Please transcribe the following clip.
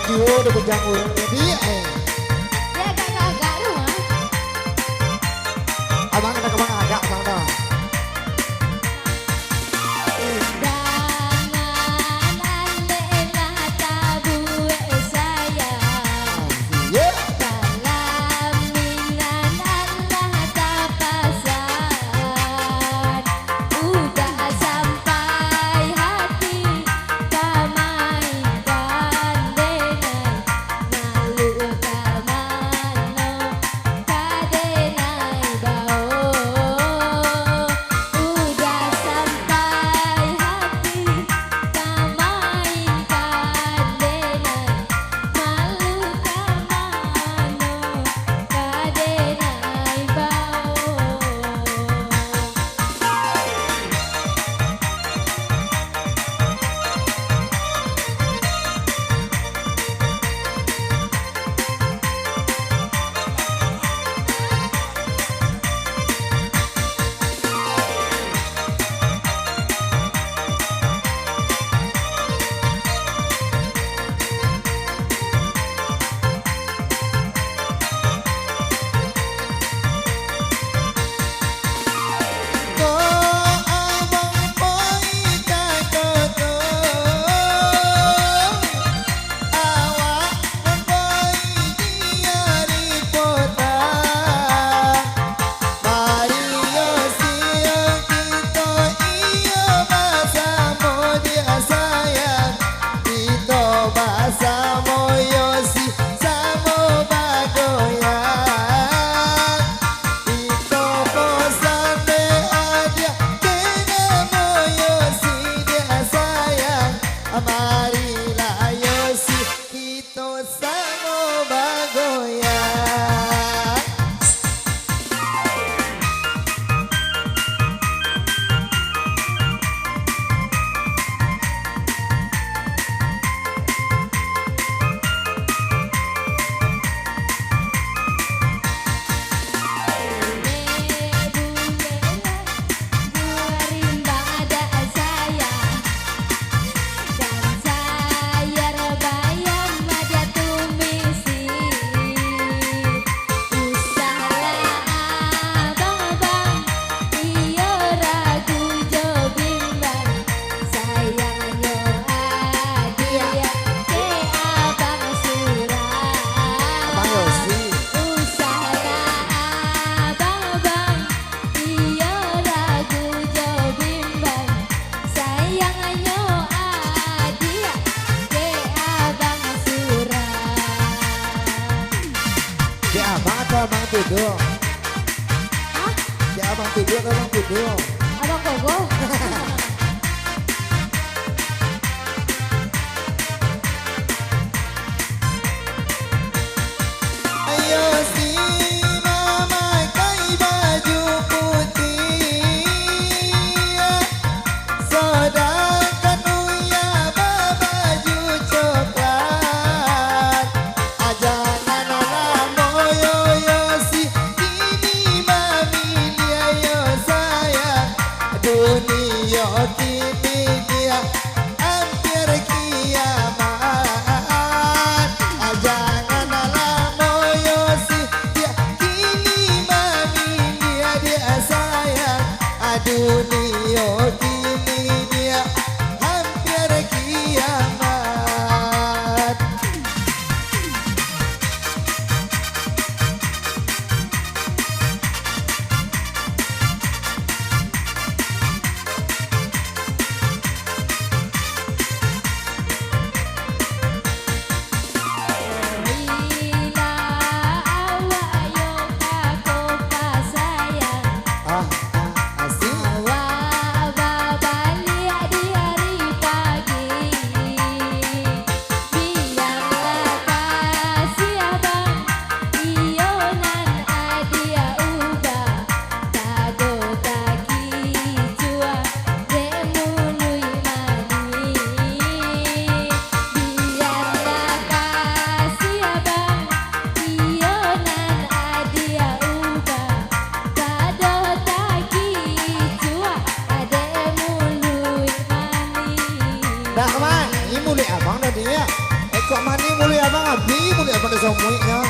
duo udah bejang urang jadi Ya kakak rumah. abang ada kemang ada abang dong. Undangan lelah tabu sayang. Iya. Pelaminan Allah tapasan. Udah sampai hati kamaikan denai. Malu kamano kadenai bau. Udah sampai hati kamaikan denai. Malu kamano kadenai Ko abang poi kakoto awak poi diari kota Mario siang kita iyo bahasa mo dia sayang kita bahasa mo yosi samo bagoyang Ito bosan de adia kena moyo si dia sayang Amarila yosi kita samo bagoyang Abang Yosi di abang atau abang tidur di abang tidur atau abang tidur Abang Gogo. Ayo si mama kai baju putih Sedangkan Uya baju coklat Ajangan orang moyo yo si Kini mami dia yo sayang Dunia kini dia hampir kiamat Ajangan alam moyo si dia Kini mami dia sayang Dunia kini dia hampir kiamat Bila awak yo kako pasayang. Asik Awak babalik di hari pagi. Biarlah kasih abang iyo nan adia ubah. Tago taki cua demului mani. Biarlah kasih abang iyo nan adia ubah. Tado taki cua ademului mani. Dah kemana? Ini mulai abang dah dia Kok mani mulia bang abi mulia pada semuanya.